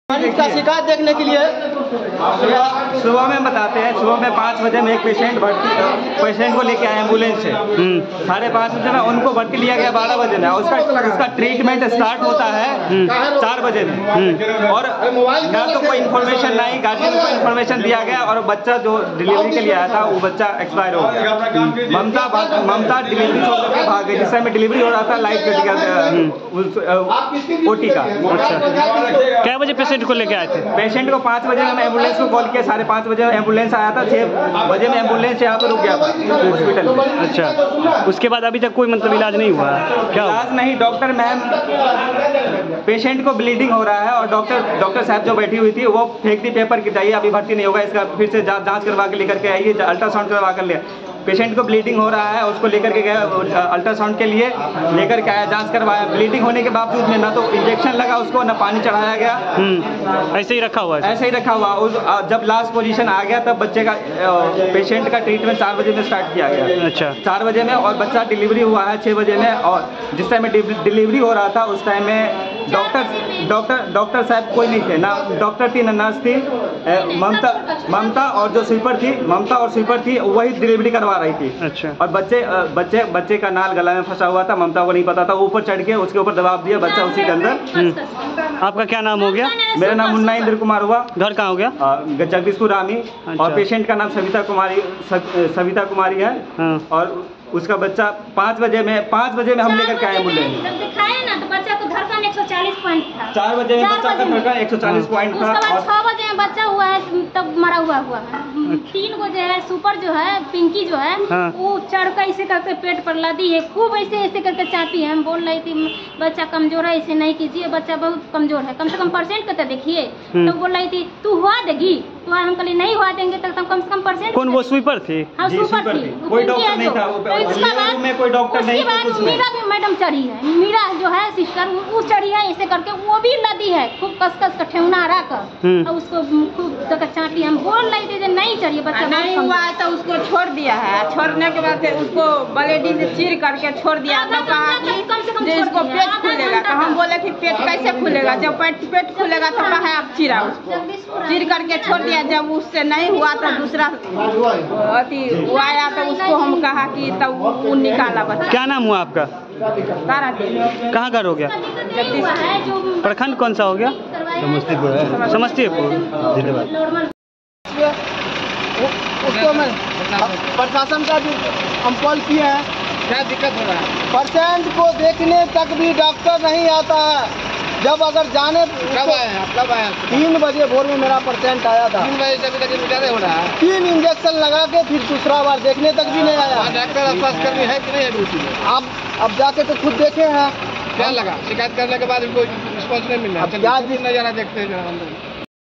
इसका शिकायत देखने के लिए सुबह में बताते हैं, सुबह में 5 बजे में एक पेशेंट को लेके आए एम्बुलेंस से 5:30 बजे में, उनको भर्ती लिया गया 12 बजे में। उसका ट्रीटमेंट स्टार्ट होता है 4 बजे में, और ना तो कोई इन्फॉर्मेशन नहीं, गार्जियन को इन्फॉर्मेशन दिया गया, और बच्चा जो डिलीवरी के लिए आया था वो बच्चा एक्सपायर हो गया। ममता डिलीवरी छोड़ करके भाग गई, जिस समय डिलीवरी हो रहा था लाइट ओटी का। अच्छा, क्या बजे पेशेंट को लेके आए थे? पेशेंट को 5 बजे में एम्बुलेंस को कॉल किया, 5:30 बजे एम्बुलेंस आया था, 6 बजे में एम्बुलेंस यहाँ पर रुक गया था हॉस्पिटल में। अच्छा, उसके बाद अभी तक कोई मतलब इलाज नहीं हुआ? क्या इलाज नहीं, डॉक्टर मैम, पेशेंट को ब्लीडिंग हो रहा है, और डॉक्टर साहब जो बैठी हुई थी वो फेंक दी पेपर कि जाइए अभी भर्ती नहीं होगा, इसका फिर से जांच करवा के लेकर के आइए, अल्ट्रासाउंड करवा कर ले। पेशेंट को ब्लीडिंग हो रहा है, उसको लेकर के गया अल्ट्रासाउंड के लिए, लेकर के आया, जांच करवाया। ब्लीडिंग होने के बावजूद में ना तो इंजेक्शन लगा उसको, ना पानी चढ़ाया गया, ऐसे ही रखा हुआ है। ऐसे ही रखा हुआ। जब लास्ट पोजीशन आ गया तब बच्चे का पेशेंट का ट्रीटमेंट 4 बजे में स्टार्ट किया गया। अच्छा, 4 बजे में, और बच्चा डिलीवरी हुआ है 6 बजे में, और जिस टाइम में डिलीवरी हो रहा था उस टाइम में डॉक्टर साहब कोई नहीं थे, ना डॉक्टर थी ना नर्स थी। ममता और जो स्वीपर थी, ममता और स्वीपर थी, वही डिलीवरी करवा रही थी। अच्छा, और बच्चे का नाल गला में फंसा हुआ था, ममता को नहीं पता था, ऊपर चढ़ के उसके ऊपर दबाव दिया, बच्चा उसी के अंदर। आपका क्या नाम हो गया? मेरा नाम मुन्ना इंद्र कुमार हुआ। घर कहाँ हो गया? जगदीशपुर रामी। अच्छा। और पेशेंट का नाम सविता कुमारी है। हाँ। और उसका बच्चा 5 बजे में हम लेकर के आए एम्बुलेंस। जब दिखाए ना तो बच्चा को धड़कन 140 पॉइंट था। 4 बजे में बच्चा का धड़कन 140 पॉइंट था। उसके बाद 6 बजे में बच्चा हुआ है तब मरा हुआ है। 3 बजे है सुपर जो है पिंकी जो है, हाँ। वो चढ़ कर ऐसे करके पेट पर लदी है, खूब ऐसे करके चाहती है। हम बोल रही थी बच्चा कमजोर है, ऐसे नहीं कीजिए, बच्चा बहुत कमजोर है, कम से कम परसेंट को तो देखिए। तो बोल रही थी तू हुआ देगी, तो हम कहली नहीं हुआ देंगे तो कम से कम परसेंट। कौन वो स्वीपर थी? हाँ, सुपर थी, कोई डॉक्टर नहीं था में, कोई डॉक्टर नहीं था। कुछ मीरा भी मैडम चढ़ी है, मीरा जो है सिस्टर वो चढ़ी है, ऐसे करके वो भी लदी है, खूब कस का ठेहुना रखकर, और उसको खूब चाटी। हम बोल रही थी नहीं चढ़िए, बच्चा नहीं हुआ है तो उसको छोड़ दिया है। छोड़ने के बाद उसको ब्लेडी से चीर करके छोड़ दिया। तो कहा कि इसको पेट खुलेगा, तो हम बोले कि पेट कैसे खुलेगा, जब पेट खुलेगा तो कहा आप चीरा, उसको चीर करके छोड़ दिया। जब उससे नहीं हुआ तो दूसरा अति वो आया तो उसको हम कहा कि तब वो निकाला बच्चा। क्या नाम हुआ आपका? कहाँ घर हो गया? प्रखंड कौन सा हो गया? समस्तीपुर। उसको मैं प्रशासन का भी हम कॉल किए हैं। क्या दिक्कत हो रहा है? पेशेंट को देखने तक भी डॉक्टर नहीं आता है। जब अगर जाने कब आया? 3 बजे भोर में मेरा पेशेंट आया था। 3 बजे से अभी तक इंतजार हो रहा है। 3 इंजेक्शन लगा के फिर दूसरा बार देखने तक भी नहीं आया। डॉक्टर स्वास्थ्यकर्मी है कि नहीं है ड्यूटी में? अब जाके तो खुद देखे हैं। क्या लगा? शिकायत करने के बाद इनको रिस्पॉन्स नहीं मिल रहा। अब क्या नजारा देखते हैं।